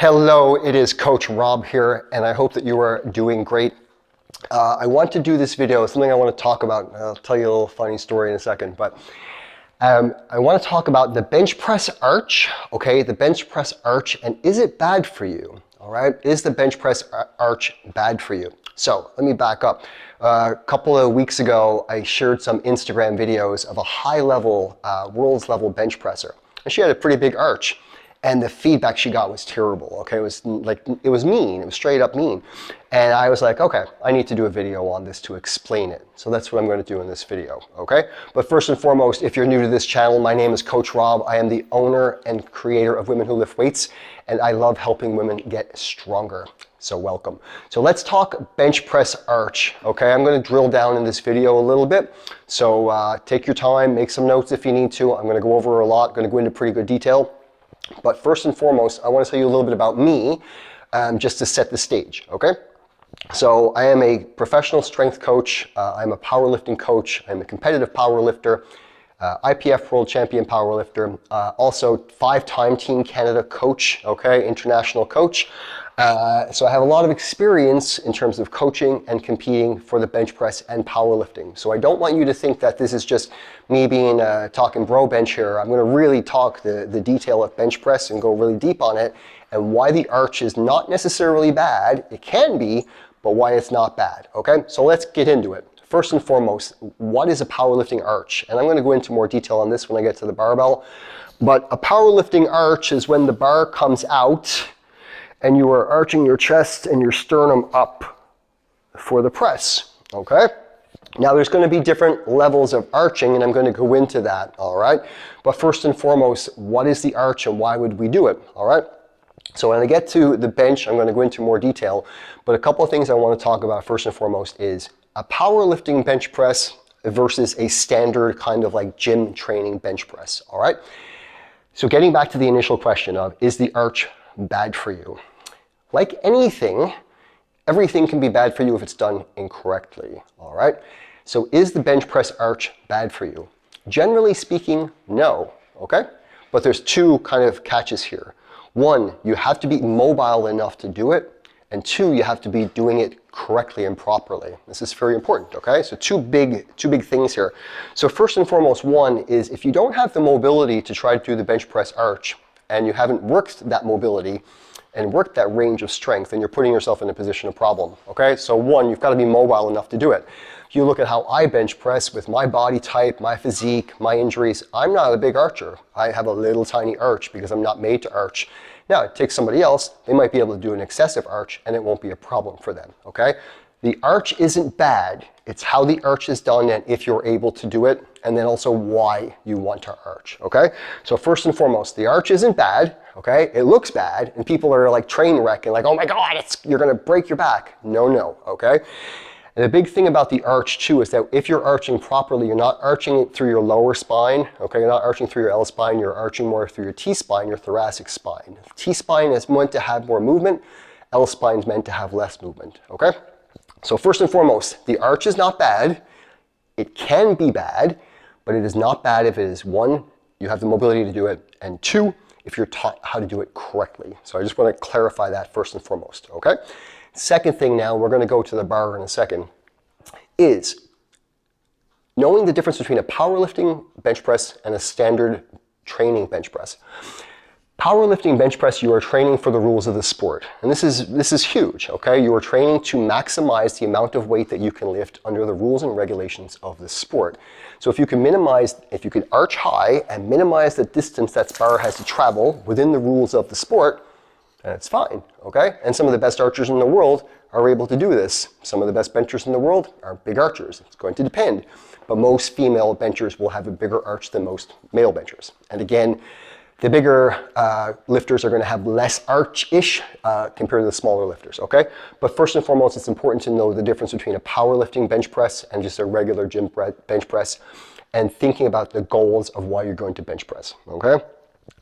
Hello, it is Coach Rob here, and I hope that you are doing great. I want to do this video, something I want to talk about. I'll tell you a little funny story in a second, but I want to talk about the bench press arch, okay? The bench press arch, and is it bad for you, all right? Is the bench press arch bad for you? So let me back up. A couple of weeks ago, I shared some Instagram videos of a high-level, world's level bench presser, and she had a pretty big arch. And the feedback she got was terrible, okay? It was mean, it was straight up mean. And I was like, okay, I need to do a video on this to explain it. So that's what I'm going to do in this video, okay? But first and foremost, if you're new to this channel, my name is Coach Rob. I am the owner and creator of Women Who Lift Weights, and I love helping women get stronger. So welcome. So let's talk bench press arch, okay? I'm going to drill down in this video a little bit. So take your time, make some notes if you need to. I'm going to go over a lot, going to go into pretty good detail. But first and foremost, I want to tell you a little bit about me, just to set the stage, okay? So I am a professional strength coach. I'm a powerlifting coach. I'm a competitive powerlifter, IPF world champion powerlifter, also 5-time Team Canada coach, okay, international coach. So I have a lot of experience in terms of coaching and competing for the bench press and powerlifting. So I don't want you to think that this is just me being talking bro bench here. I'm going to really talk the detail of bench press and go really deep on it and why the arch is not necessarily bad. It can be, but why it's not bad. Okay, so let's get into it. First and foremost, what is a powerlifting arch? And I'm going to go into more detail on this when I get to the barbell. But a powerlifting arch is when the bar comes out and you are arching your chest and your sternum up for the press, okay? Now there's going to be different levels of arching, and I'm going to go into that, all right? But first and foremost, what is the arch and why would we do it, all right? So when I get to the bench, I'm going to go into more detail, but a couple of things I want to talk about first and foremost is a powerlifting bench press versus a standard kind of like gym training bench press, all right? So getting back to the initial question of, is the arch bad for you? Like anything, everything can be bad for you if it's done incorrectly, all right? So is the bench press arch bad for you? Generally speaking, no, okay? But there's two kind of catches here. One, you have to be mobile enough to do it, and two, you have to be doing it correctly and properly. This is very important, okay? So two big things here. So first and foremost, one is if you don't have the mobility to try to do the bench press arch, and you haven't worked that mobility, and work that range of strength, and you're putting yourself in a position of problem, okay? So one, you've got to be mobile enough to do it. If you look at how I bench press with my body type, my physique, my injuries, I'm not a big archer. I have a little tiny arch because I'm not made to arch. Now, it takes somebody else, they might be able to do an excessive arch and it won't be a problem for them, okay? The arch isn't bad, it's how the arch is done and if you're able to do it, and then also why you want to arch, okay? So first and foremost, the arch isn't bad, okay? It looks bad, and people are like train wrecking, like, oh my God, you're gonna break your back. No, okay? And the big thing about the arch too is that if you're arching properly, you're not arching it through your lower spine, okay? You're not arching through your L spine, you're arching more through your T-spine, your thoracic spine. T-spine is meant to have more movement, L spine is meant to have less movement, okay? So first and foremost, the arch is not bad. It can be bad, but it is not bad if it is one, you have the mobility to do it, and two, if you're taught how to do it correctly. So I just want to clarify that first and foremost, okay? Second thing now, we're going to go to the bar in a second, is knowing the difference between a powerlifting bench press and a standard training bench press. Powerlifting bench press, you are training for the rules of the sport. And this is huge, okay? You are training to maximize the amount of weight that you can lift under the rules and regulations of the sport. So if you can arch high and minimize the distance that bar has to travel within the rules of the sport, then it's fine, okay? And some of the best archers in the world are able to do this. Some of the best benchers in the world are big archers. It's going to depend. But most female benchers will have a bigger arch than most male benchers. And again, the bigger lifters are going to have less arch-ish compared to the smaller lifters, okay? But first and foremost, it's important to know the difference between a powerlifting bench press and just a regular gym bench press and thinking about the goals of why you're going to bench press, okay?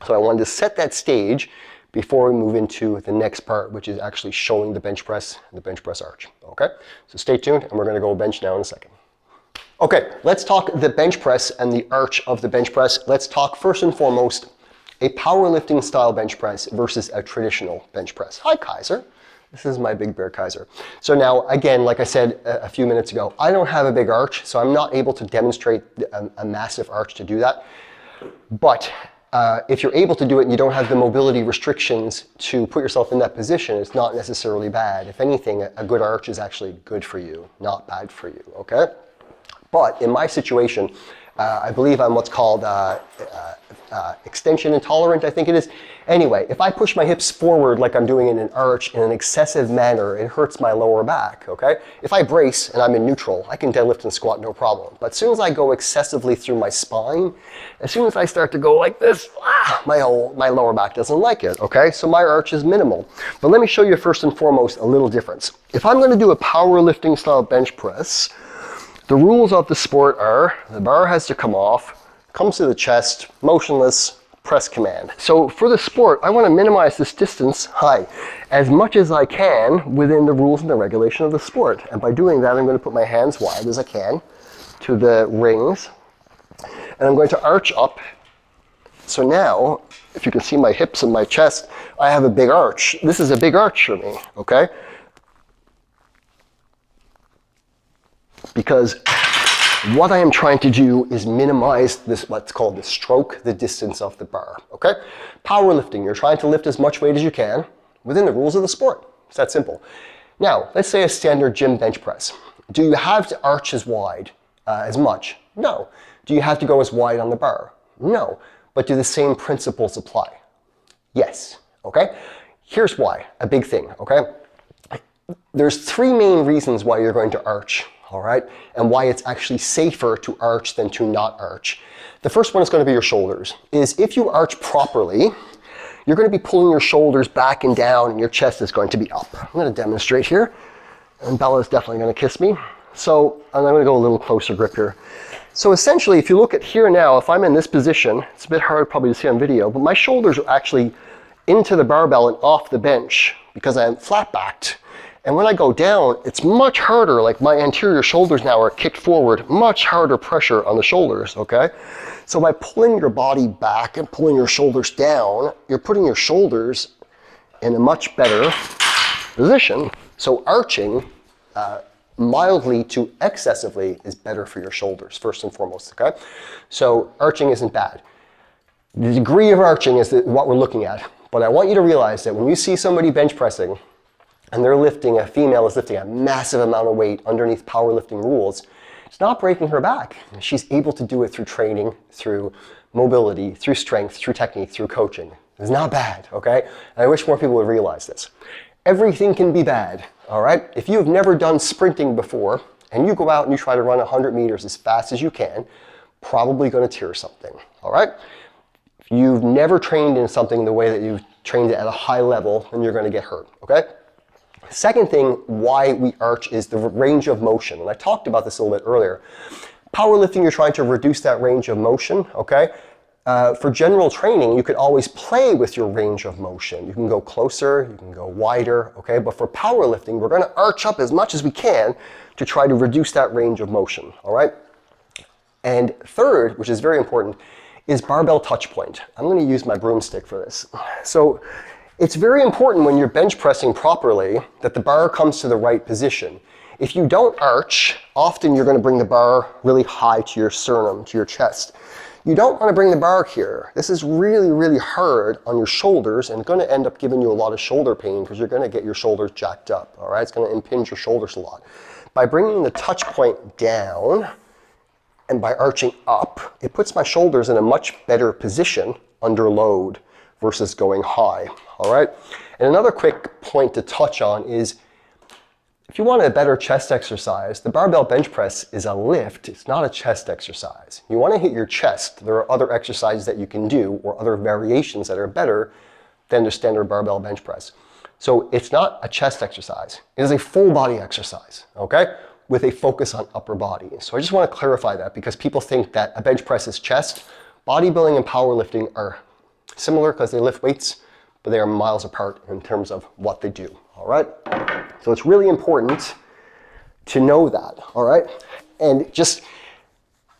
So I wanted to set that stage before we move into the next part, which is actually showing the bench press and the bench press arch, okay? So stay tuned, and we're going to go bench now in a second. Okay, let's talk the bench press and the arch of the bench press. Let's talk first and foremost a powerlifting style bench press versus a traditional bench press. Hi, Kaiser. This is my Big Bear Kaiser. So now, again, like I said a few minutes ago, I don't have a big arch, so I'm not able to demonstrate a massive arch to do that. But if you're able to do it and you don't have the mobility restrictions to put yourself in that position, it's not necessarily bad. If anything, a good arch is actually good for you, not bad for you, okay? But in my situation, I believe I'm what's called extension intolerant, I think it is. Anyway, if I push my hips forward like I'm doing in an arch in an excessive manner, it hurts my lower back, okay? If I brace and I'm in neutral, I can deadlift and squat no problem. But as soon as I go excessively through my spine, as soon as I start to go like this, my lower back doesn't like it, okay? So my arch is minimal. But let me show you first and foremost a little difference. If I'm gonna do a powerlifting style bench press, the rules of the sport are the bar has to come off, comes to the chest, motionless, press command. So for the sport, I want to minimize this distance high as much as I can within the rules and the regulation of the sport. And by doing that, I'm going to put my hands wide as I can to the rings. And I'm going to arch up. So now, if you can see my hips and my chest, I have a big arch. This is a big arch for me, okay? Because what I am trying to do is minimize this, what's called the stroke, the distance of the bar, okay? Powerlifting, you're trying to lift as much weight as you can within the rules of the sport. It's that simple. Now, let's say a standard gym bench press. Do you have to arch as wide, as much? No. Do you have to go as wide on the bar? No. But do the same principles apply? Yes, okay? Here's why, a big thing, okay? There's three main reasons why you're going to arch. All right, and why it's actually safer to arch than to not arch. The first one is going to be your shoulders. Is if you arch properly, you're going to be pulling your shoulders back and down and your chest is going to be up. I'm going to demonstrate here, and Bella's definitely going to kiss me. So I'm going to go a little closer grip here. So essentially, if you look at here now, if I'm in this position, it's a bit hard probably to see on video, but my shoulders are actually into the barbell and off the bench because I'm flat backed. And when I go down, it's much harder, like my anterior shoulders now are kicked forward, much harder pressure on the shoulders, okay? So by pulling your body back and pulling your shoulders down, you're putting your shoulders in a much better position. So arching mildly to excessively is better for your shoulders, first and foremost, okay? So arching isn't bad. The degree of arching is what we're looking at. But I want you to realize that when you see somebody bench pressing, and a female is lifting a massive amount of weight underneath powerlifting rules, it's not breaking her back. She's able to do it through training, through mobility, through strength, through technique, through coaching. It's not bad, okay? And I wish more people would realize this. Everything can be bad, all right? If you've never done sprinting before, and you go out and you try to run 100 meters as fast as you can, probably gonna tear something, all right? If you've never trained in something the way that you've trained it at a high level, then you're gonna get hurt, okay? Second thing why we arch is the range of motion. And I talked about this a little bit earlier. Powerlifting, you're trying to reduce that range of motion, okay? For general training, you could always play with your range of motion. You can go closer, you can go wider, okay? But for powerlifting, we're gonna arch up as much as we can to try to reduce that range of motion, all right? And third, which is very important, is barbell touch point. I'm gonna use my broomstick for this. So, it's very important when you're bench pressing properly that the bar comes to the right position. If you don't arch, often you're going to bring the bar really high to your sternum, to your chest. You don't want to bring the bar here. This is really, really hard on your shoulders and going to end up giving you a lot of shoulder pain because you're going to get your shoulders jacked up, all right? It's going to impinge your shoulders a lot. By bringing the touch point down and by arching up, it puts my shoulders in a much better position under load versus going high, all right? And another quick point to touch on is if you want a better chest exercise, the barbell bench press is a lift, it's not a chest exercise. You want to hit your chest. There are other exercises that you can do or other variations that are better than the standard barbell bench press. So it's not a chest exercise, it is a full body exercise, okay? With a focus on upper body. So I just want to clarify that because people think that a bench press is chest. Bodybuilding and powerlifting are similar because they lift weights, but they are miles apart in terms of what they do, all right? So it's really important to know that, all right? And just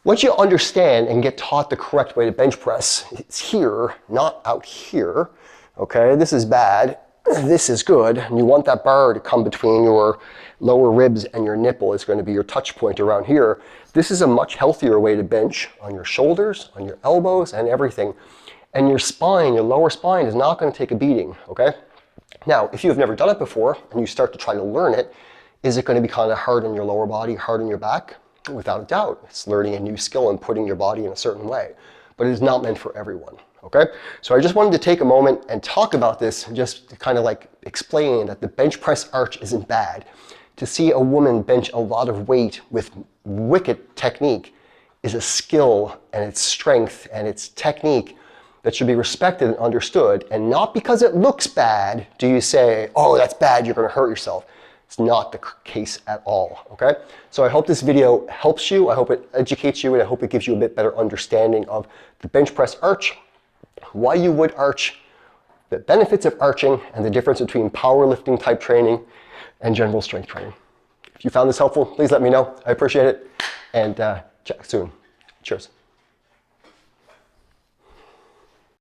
Once you understand and get taught the correct way to bench press, it's here, not out here. Okay, this is bad, this is good, and you want that bar to come between your lower ribs and your nipple. Is going to be your touch point around here. This is a much healthier way to bench on your shoulders, on your elbows, and everything. And your spine, your lower spine, is not going to take a beating, okay? Now, if you've never done it before and you start to try to learn it, is it going to be kind of hard on your lower body, hard on your back? Without a doubt. It's learning a new skill and putting your body in a certain way. But it is not meant for everyone, okay? So I just wanted to take a moment and talk about this, just to kind of like explain that the bench press arch isn't bad. To see a woman bench a lot of weight with wicked technique is a skill, and it's strength and it's technique that should be respected and understood. And not because it looks bad do you say, oh, that's bad, you're going to hurt yourself. It's not the case at all, okay? So I hope this video helps you, I hope it educates you, and I hope it gives you a bit better understanding of the bench press arch, why you would arch, the benefits of arching, and the difference between powerlifting type training and general strength training. If you found this helpful, please let me know. I appreciate it, and chat soon. Cheers.